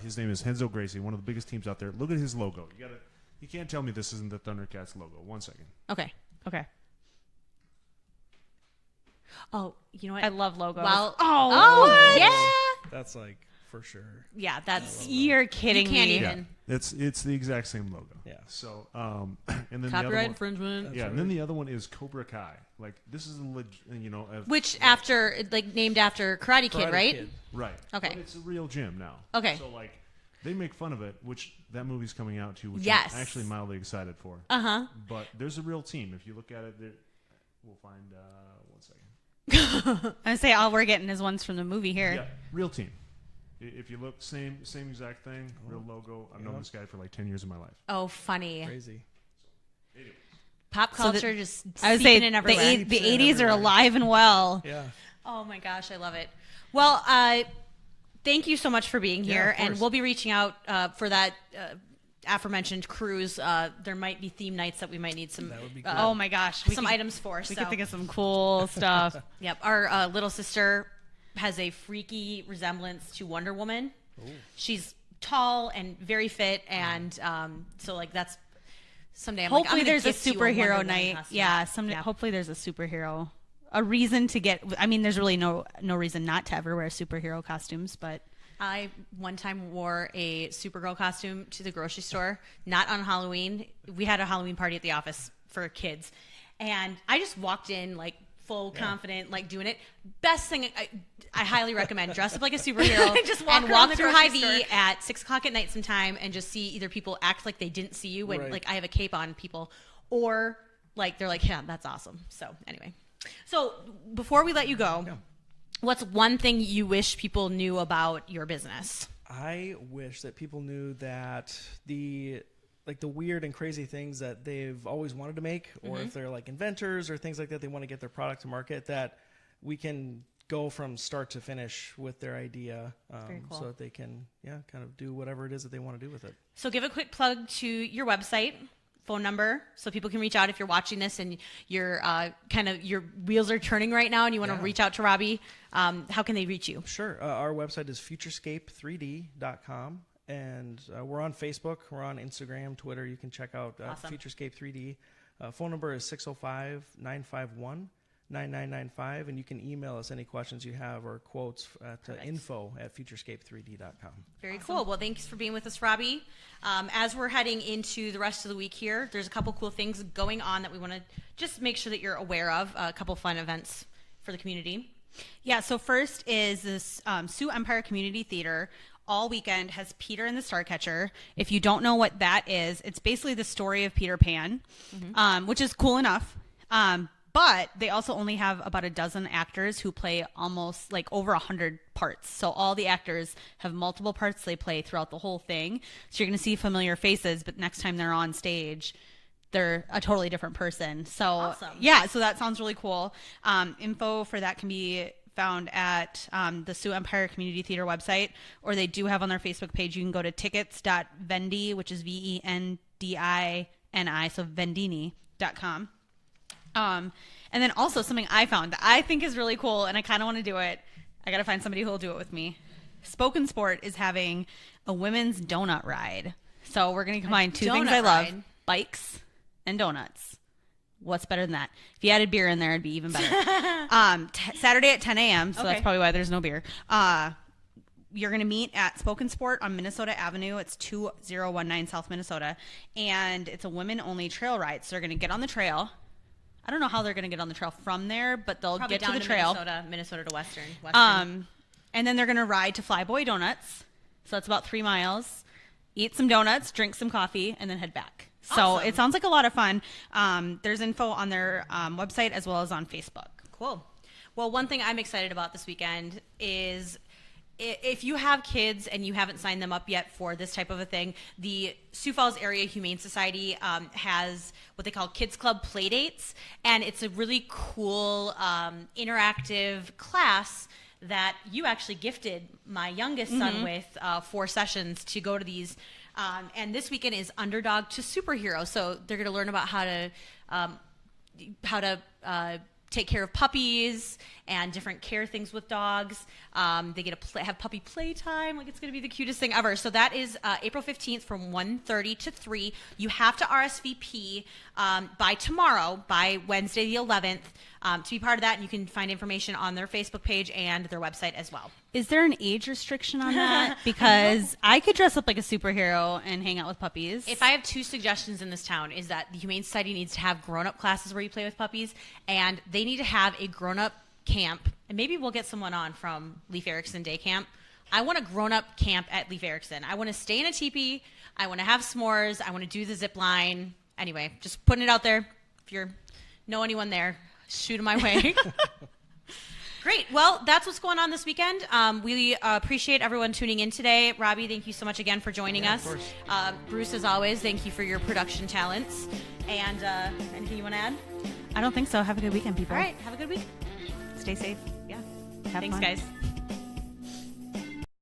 [SPEAKER 5] his name is Henzo Gracie, one of the biggest teams out there. Look at his logo. You can't tell me this isn't the Thundercats logo. 1 second.
[SPEAKER 2] Okay. Oh, you know what?
[SPEAKER 3] I love logos.
[SPEAKER 2] Well,
[SPEAKER 3] oh,
[SPEAKER 2] yeah.
[SPEAKER 4] That's like for sure.
[SPEAKER 2] Yeah, that's
[SPEAKER 3] You're kidding
[SPEAKER 2] you can't
[SPEAKER 3] me.
[SPEAKER 2] even.
[SPEAKER 5] It's the exact same logo.
[SPEAKER 4] Yeah.
[SPEAKER 5] So and then the
[SPEAKER 2] Copyright
[SPEAKER 5] other one,
[SPEAKER 2] infringement.
[SPEAKER 5] yeah, and then the other one is Cobra Kai. Like this is
[SPEAKER 2] Which named after Karate Kid,
[SPEAKER 4] Karate
[SPEAKER 2] right?
[SPEAKER 4] Kid.
[SPEAKER 5] right.
[SPEAKER 2] Okay.
[SPEAKER 5] But it's a real gym now.
[SPEAKER 2] Okay.
[SPEAKER 5] So like they make fun of it, which that movie's coming out too, which
[SPEAKER 2] Yes.
[SPEAKER 5] I'm actually mildly excited for.
[SPEAKER 2] Uh-huh.
[SPEAKER 5] But there's a real team. If you look at it, we'll find 1 second.
[SPEAKER 3] I say all we're getting is ones from the movie here.
[SPEAKER 5] Yeah, real team. If you look, same exact thing, real logo. I've known this guy for like 10 years of my life.
[SPEAKER 2] Oh, funny.
[SPEAKER 4] Crazy.
[SPEAKER 2] Pop
[SPEAKER 3] So the-
[SPEAKER 2] culture just
[SPEAKER 3] I would
[SPEAKER 2] seeping
[SPEAKER 3] say
[SPEAKER 2] in
[SPEAKER 3] the
[SPEAKER 2] everywhere.
[SPEAKER 3] the 80s are alive and well.
[SPEAKER 4] Yeah.
[SPEAKER 2] Oh my gosh, I love it. Well, thank you so much for being here,
[SPEAKER 4] of
[SPEAKER 2] and
[SPEAKER 4] course.
[SPEAKER 2] we'll be reaching out for that aforementioned cruise. There might be theme nights that we might need some.
[SPEAKER 4] That would be cool.
[SPEAKER 3] Oh my gosh.
[SPEAKER 2] some items for.
[SPEAKER 3] We
[SPEAKER 2] so.
[SPEAKER 3] could think of some cool stuff.
[SPEAKER 2] Yep, our little sister has a freaky resemblance to Wonder Woman.
[SPEAKER 4] Ooh.
[SPEAKER 2] She's tall and very fit, and so like that's someday. I'm
[SPEAKER 3] Hopefully
[SPEAKER 2] like, I'm gonna
[SPEAKER 3] there's a
[SPEAKER 2] gift you Wonder
[SPEAKER 3] superhero
[SPEAKER 2] Woman
[SPEAKER 3] night.
[SPEAKER 2] costume.
[SPEAKER 3] Yeah, someday. Hopefully there's a superhero. A reason to get. I mean, there's really no reason not to ever wear superhero costumes, but
[SPEAKER 2] I one time wore a Supergirl costume to the grocery store, not on Halloween. We had a Halloween party at the office for kids, and I just walked in like full confident, like doing it. Best thing I highly recommend: dress up like a superhero
[SPEAKER 1] Just
[SPEAKER 2] and walk
[SPEAKER 1] the
[SPEAKER 2] through
[SPEAKER 1] grocery
[SPEAKER 2] Hy-Vee
[SPEAKER 1] store.
[SPEAKER 2] at 6:00 at night sometime, and just see either people act like they didn't see you when
[SPEAKER 4] Right.
[SPEAKER 2] like I have a cape on, people, or like they're like, yeah, that's awesome. So anyway, so before we let you go, what's one thing you wish people knew about your business?
[SPEAKER 4] I wish that people knew that the weird and crazy things that they've always wanted to make, or if they're like inventors or things like that, they want to get their product to market, that we can go from start to finish with their idea,
[SPEAKER 2] Very cool.
[SPEAKER 4] so that they can, kind of do whatever it is that they want to do with it.
[SPEAKER 2] So give a quick plug to your website, phone number, so people can reach out if you're watching this and you're your wheels are turning right now and you want to reach out to Robby. How can they reach you?
[SPEAKER 4] Sure. Our website is futurescape3d.com, and we're on Facebook, we're on Instagram, Twitter. You can check out
[SPEAKER 2] Awesome.
[SPEAKER 4] Futurescape 3D. Phone number is 605-951-9995, and you can email us any questions you have or quotes at info@futurescape3d.com.
[SPEAKER 2] Very cool. Well, thanks for being with us, Robby. As we're heading into the rest of the week here, there's a couple cool things going on that we want to just make sure that you're aware of, a couple fun events for the community.
[SPEAKER 3] Yeah, so first is this Sioux Empire Community Theater. All weekend has Peter and the Starcatcher. If you don't know what that is, it's basically the story of Peter Pan, which is cool enough. But they also only have about a dozen actors who play almost like over 100 parts. So all the actors have multiple parts they play throughout the whole thing. So you're going to see familiar faces, but next time they're on stage, they're a totally different person. So
[SPEAKER 2] Awesome.
[SPEAKER 3] yeah, so that sounds really cool. Info for that can be found at the Sioux Empire Community Theater website, or they do have on their Facebook page. You can go to tickets.vendi, which is VENDINI, so vendini.com. And then also something I found that I think is really cool, and I kind of want to do it. I got to find somebody who will do it with me. Spoken Sport is having a women's donut ride. So we're going to combine two things
[SPEAKER 2] donut
[SPEAKER 3] I love,
[SPEAKER 2] ride?
[SPEAKER 3] bikes and donuts. What's better than that? If you added beer in there, it'd be even better. Saturday at 10 a.m., so that's probably why there's no beer. You're going to meet at Spoken Sport on Minnesota Avenue. It's 2019 South Minnesota. And it's a women-only trail ride. So they're going to get on the trail. I don't know how they're going to get on the trail from there, but they'll
[SPEAKER 2] Probably
[SPEAKER 3] get to
[SPEAKER 2] down
[SPEAKER 3] the trail.
[SPEAKER 2] Minnesota to Western.
[SPEAKER 3] And then they're going to ride to Flyboy Donuts. So that's about 3 miles. Eat some donuts, drink some coffee, and then head back. So
[SPEAKER 2] Awesome.
[SPEAKER 3] it sounds like a lot of fun. There's info on their website as well as on Facebook.
[SPEAKER 2] Cool. Well, one thing I'm excited about this weekend is if you have kids and you haven't signed them up yet for this type of a thing, the Sioux Falls Area Humane Society has what they call Kids Club Playdates, and it's a really cool interactive class that you actually gifted my youngest son with 4 sessions to go to these. And this weekend is Underdog to Superhero, so they're going to learn about how to take care of puppies and different care things with dogs. They get to have puppy playtime. Like, it's going to be the cutest thing ever. So that is April 15th from 1:30 to 3. You have to RSVP by tomorrow, by Wednesday the 11th, to be part of that. And you can find information on their Facebook page and their website as well.
[SPEAKER 3] Is there an age restriction on that? Because I could dress up like a superhero and hang out with puppies.
[SPEAKER 2] If I have 2 suggestions in this town, is that the Humane Society needs to have grown-up classes where you play with puppies, and they need to have a grown-up camp, and maybe we'll get someone on from Leif Erikson Day Camp. I want a grown-up camp at Leif Erikson. I want to stay in a teepee. I want to have s'mores. I want to do the zip line. Anyway, just putting it out there. If you know anyone there, shoot them my way. Great. Well, that's what's going on this weekend. We appreciate everyone tuning in today. Robby, thank you so much again for joining us.
[SPEAKER 4] Of course.
[SPEAKER 2] Bruce, as always, thank you for your production talents. And anything you want to add?
[SPEAKER 3] I don't think so. Have a good weekend, people.
[SPEAKER 2] All right. Have a good week.
[SPEAKER 3] Stay safe.
[SPEAKER 2] Yeah.
[SPEAKER 3] Have
[SPEAKER 2] Thanks,
[SPEAKER 3] fun.
[SPEAKER 2] guys.